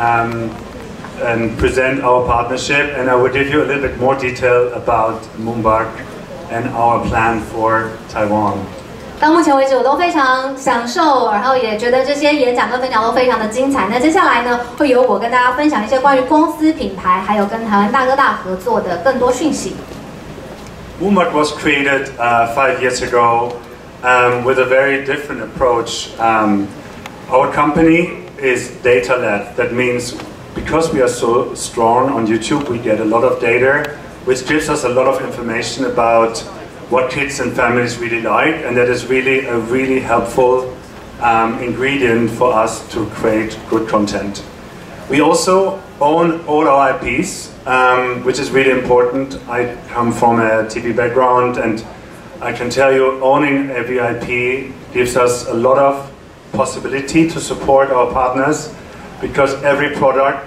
and present our partnership, and I will give you a little bit more detail about Moonbug and our plan for Taiwan. 到目前为止，我都非常享受，然后也觉得这些演讲跟分享都非常的精彩。那接下来呢，会由我跟大家分享一些关于公司品牌，还有跟台湾大哥大合作的更多讯息。Moonbug was created 5 years ago with a very different approach. Our company is data-led. That means because we are so strong on YouTube, we get a lot of data, which gives us a lot of information about what kids and families really like, and that is really a really helpful ingredient for us to create good content. We also own all our IPs, which is really important. I come from a TV background, and I can tell you owning every IP gives us a lot of possibility to support our partners, because every product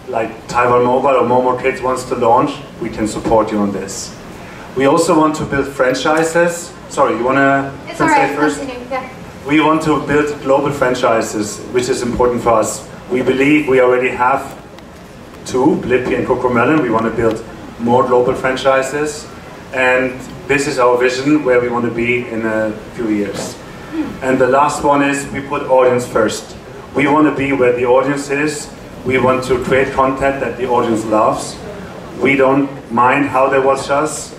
like Taiwan Mobile or Momo Kids wants to launch, we can support you on this. We also want to build franchises. Sorry, you want to translate first? Yeah. We want to build global franchises, which is important for us. We believe we already have 2, Blippi and Cocomelon. We want to build more global franchises, and this is our vision where we want to be in a few years. And the last one is we put audience first. We want to be where the audience is. We want to create content that the audience loves. We don't mind how they watch us.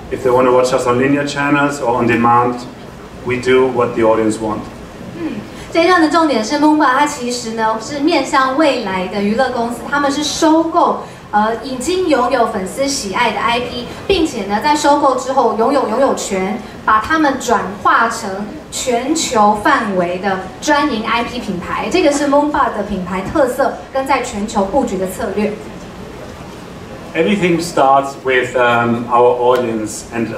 If they want to watch us on linear channels or on demand, we do what the audience want. 这一段的重点是 Moonbug 它其实呢是面向未来的娱乐公司，他们是收购已经拥有粉丝喜爱的 IP， 并且呢在收购之后拥有权，把它们转化成全球范围的专营 IP 品牌。这个是 Moonbug 的品牌特色跟在全球布局的策略。Everything starts with our audience, and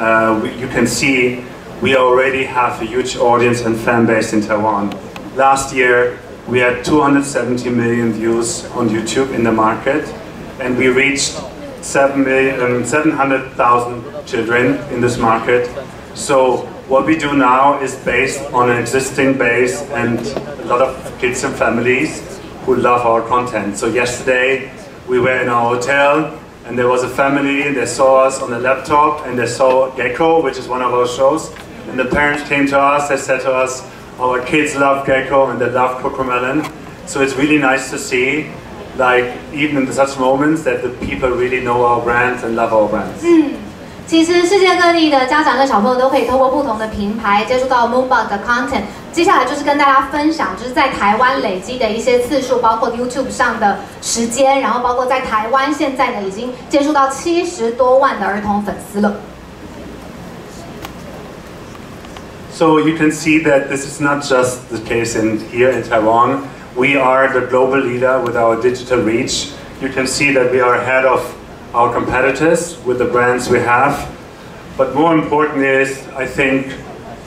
you can see we already have a huge audience and fan base in Taiwan. Last year we had 270 million views on YouTube in the market, and we reached 700,000 children in this market. So what we do now is based on an existing base and a lot of kids and families who love our content. So yesterday we were in our hotel, and there was a family, they saw us on the laptop, and they saw Gecko, which is one of our shows, and the parents came to us, they said to us, our kids love Gecko and they love Cocomelon. So it's really nice to see, like, even in such moments, that the people really know our brands and love our brands. 其实世界各地的家长跟小朋友都可以透过不同的平台接触到 Moonbug 的 content。接下来就是跟大家分享，就是在台湾累积的一些次数，包括 YouTube 上的时间，然后包括在台湾现在呢已经接触到70多万的儿童粉丝了。So you can see that this is not just the case here in Taiwan. We are the global leader with our digital reach. You can see that we are ahead of our competitors with the brands we have. But more important is, I think,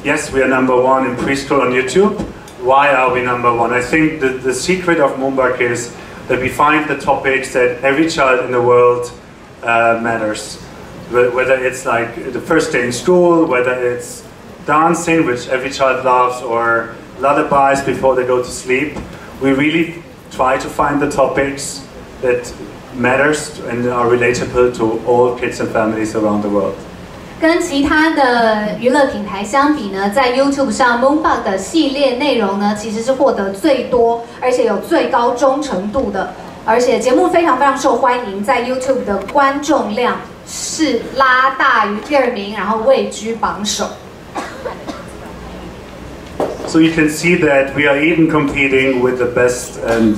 yes, we are #1 in preschool on YouTube. Why are we #1? I think the secret of Moonbug is that we find the topics that every child in the world matters. Whether it's like the first day in school, whether it's dancing, which every child loves, or lullabies before they go to sleep. We really try to find the topics that matters and are relatable to all kids and families around the world. 跟其他的娱乐平台相比呢，在 YouTube 上 Moonbug 的系列内容呢，其实是获得最多，而且有最高忠诚度的，而且节目非常受欢迎，在 YouTube 的观众量是拉大于第2名，然后位居榜首。So you can see that we are even competing with the best and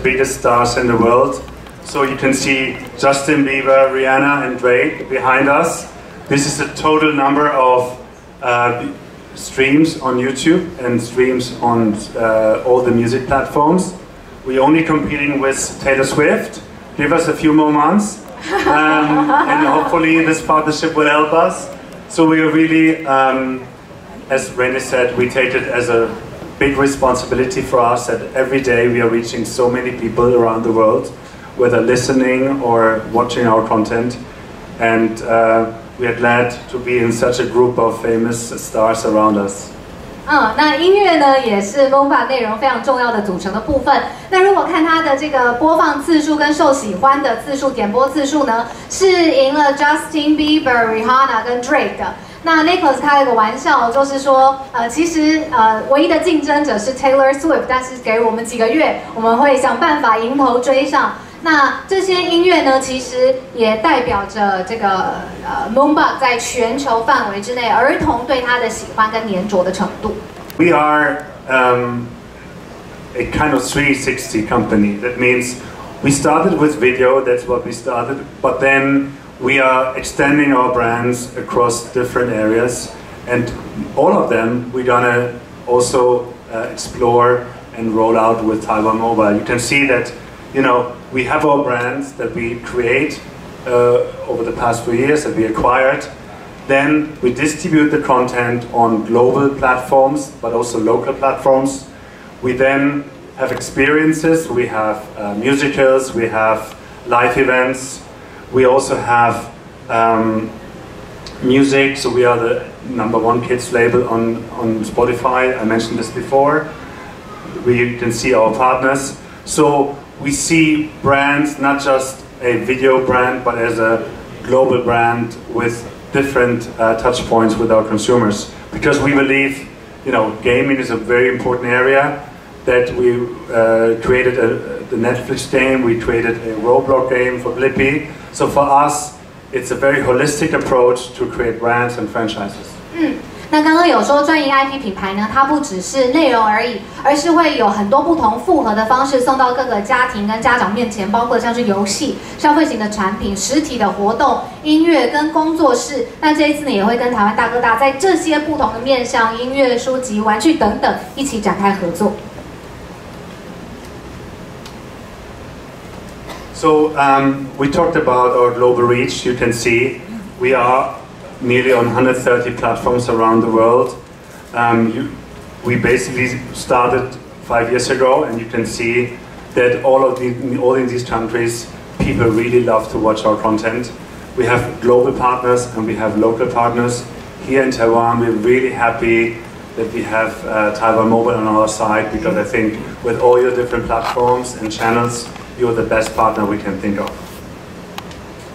biggest stars in the world. So you can see Justin Bieber, Rihanna and Drake behind us. This is the total number of streams on YouTube and streams on all the music platforms. We're only competing with Taylor Swift. Give us a few more months, and hopefully this partnership will help us. So we are really, as Renee said, we take it as a big responsibility for us that every day we are reaching so many people around the world, whether listening or watching our content. And we are glad to be in such a group of famous stars around us. 那音乐呢也是 Moonbug 内容非常重要的组成的部分。那如果看它的这个播放次数跟受喜欢的次数、点播次数呢，是赢了 Justin Bieber、Rihanna 跟 Drake 的。那 Nicholas 开了个玩笑，就是说，其实唯一的竞争者是 Taylor Swift， 但是给我们几个月，我们会想办法迎头追上。那这些音乐呢，其实也代表着这个Moonbug 在全球范围之内儿童对它的喜欢跟黏着的程度。We are a kind of 360 company. That means we started with video. That's what we started, but then we are extending our brands across different areas, and all of them we're gonna also explore and roll out with Taiwan Mobile. You can see that, you know, we have our brands that we create over the past few years that we acquired. Then we distribute the content on global platforms, but also local platforms. We then have experiences. We have musicals. We have live events. We also have music. So we are the #1 kids label on Spotify. I mentioned this before. We can see our partners. So we see brands not just a video brand, but as a global brand with different touch points with our consumers. Because we believe, you know, gaming is a very important area. That we created the Netflix game, we created a Roblox game for Blippi. So for us, it's a very holistic approach to create brands and franchises. 那刚刚有说专营 IP 品牌呢，它不只是内容而已，而是会有很多不同复合的方式送到各个家庭跟家长面前，包括像是游戏、消费型的产品、实体的活动、音乐跟工作室。那这一次呢，也会跟台湾大哥大在这些不同的面向，音乐、书籍、玩具等等，一起展开合作。So we talked about our global reach. You can see we are nearly on 130 platforms around the world. We basically started 5 years ago, and you can see that all in these countries, people really love to watch our content. We have global partners and we have local partners. Here in Taiwan, we're really happy that we have Taiwan Mobile on our side, because I think with all your different platforms and channels, you're the best partner we can think of.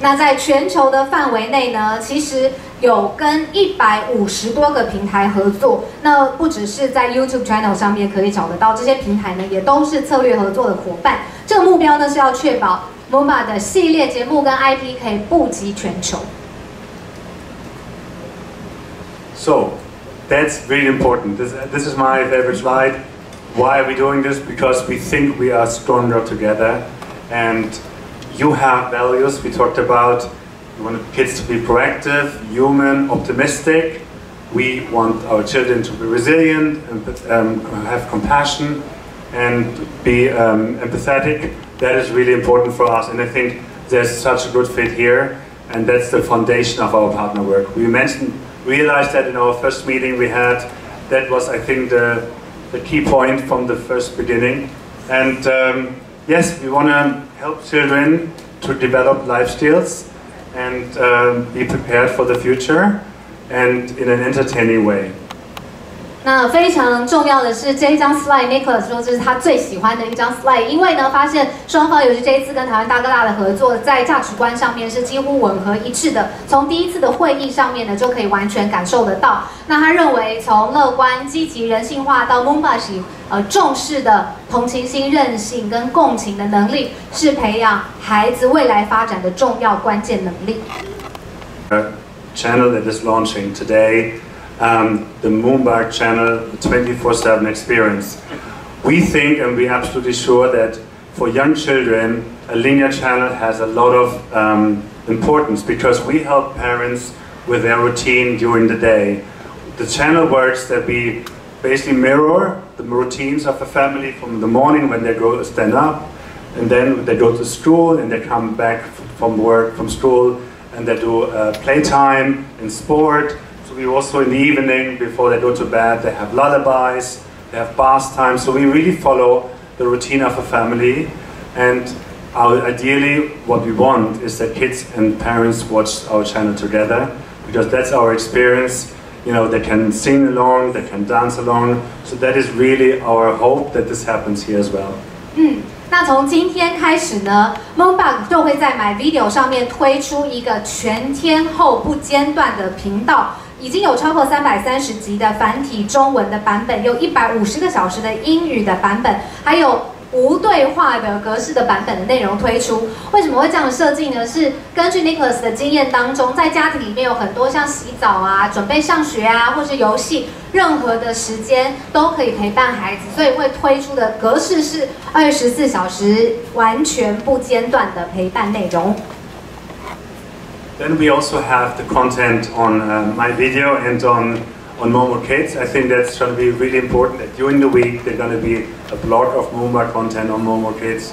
那在全球的范围内呢，其实有跟150多个平台合作。那不只是在 YouTube channel 上面可以找得到，这些平台呢也都是策略合作的伙伴。这个目标呢是要确保 Moonbug 的系列节目跟 IP 可以布及全球。So that's really important. This is my favorite slide. Why are we doing this? Because we think we are stronger together, and you have values we talked about. We want kids to be proactive, human, optimistic. We want our children to be resilient and have compassion and be empathetic. That is really important for us, and I think there's such a good fit here, and that's the foundation of our partner work. We realized that in our first meeting we had. That was, I think, the key point from the first beginning. And yes, we want to help children to develop life skills and be prepared for the future and in an entertaining way. 那非常重要的是这一张 slide， Nicholas 说这是他最喜欢的一张 slide， 因为呢发现双方尤其这一次跟台湾大哥大的合作，在价值观上面是几乎吻合一致的。从第一次的会议上面呢，就可以完全感受得到。那他认为从乐观、积极、人性化到 Moonbug 重视的同情心、韧性跟共情的能力，是培养孩子未来发展的重要关键能力。Channel that is launching today. The Moonbug channel, the 24/7 experience. We think, and we're absolutely sure, that for young children, a linear channel has a lot of importance, because we help parents with their routine during the day. The channel works that we basically mirror the routines of a family from the morning when they go stand up, and then they go to school, and they come back from work, from school, and they do playtime and sport. So we also in the evening, before they go to bed, they have lullabies, they have bath time. So we really follow the routine of a family, and ideally what we want is that kids and parents watch our channel together, because that's our experience. they can sing along, they can dance along. So that is really our hope that this happens here as well. 那从今天开始呢 ，Moonbug 就会在 My Video 上面推出一个全天候不间断的频道，已经有超过330集的繁体中文的版本，有150个小时的英语的版本，还有无对话的格式的版本的内容推出。为什么会这样设计呢？是根据 Nicholas 的经验当中，在家庭里面有很多像洗澡啊、准备上学啊，或是游戏，任何的时间都可以陪伴孩子，所以会推出的格式是24小时完全不间断的陪伴内容。Then we also have the content on My Video and on Momo Kids. I think that's going to be really important that during the week there's going to be a block of Momo content on Momo Kids.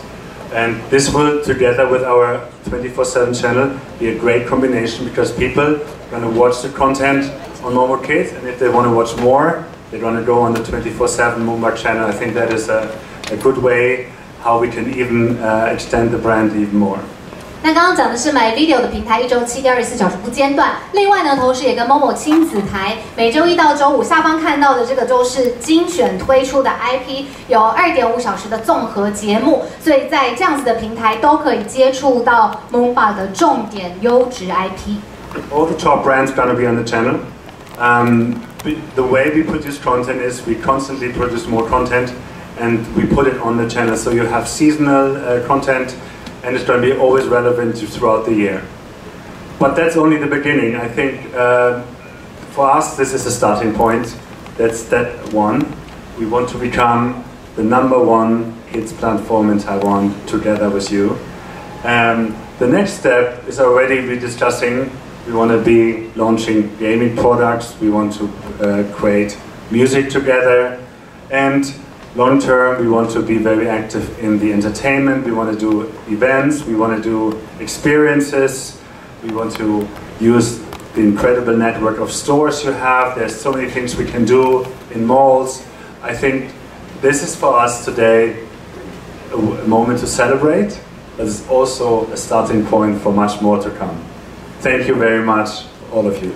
And this will, together with our 24/7 channel, be a great combination because people are going to watch the content on Momo Kids, and if they want to watch more, they're going to go on the 24/7 Moonbug channel. I think that is a good way how we can even extend the brand even more. 那刚刚讲的是 My Video 的平台，1周7天24小时不间断。另外呢，同时也跟 Momo 亲子台，每周1到周5下方看到的这个都是精选推出的 IP， 有2.5小时的综合节目，所以在这样子的平台都可以接触到 Moonbug 的重点优质 IP。All the top brands gonna be on the channel. The way we produce content is we constantly produce more content, and we put it on the channel. So you have seasonal content. And it's going to be always relevant throughout the year. But that's only the beginning. I think for us this is a starting point. That's step one. We want to become the #1 kids platform in Taiwan together with you. The next step is already we're discussing. We want to be launching gaming products. We want to create music together. And long term, we want to be very active in the entertainment. We want to do events. We want to do experiences. We want to use the incredible network of stores you have. There's so many things we can do in malls. I think this is for us today a moment to celebrate, but it's also a starting point for much more to come. Thank you very much, all of you.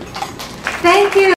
Thank you.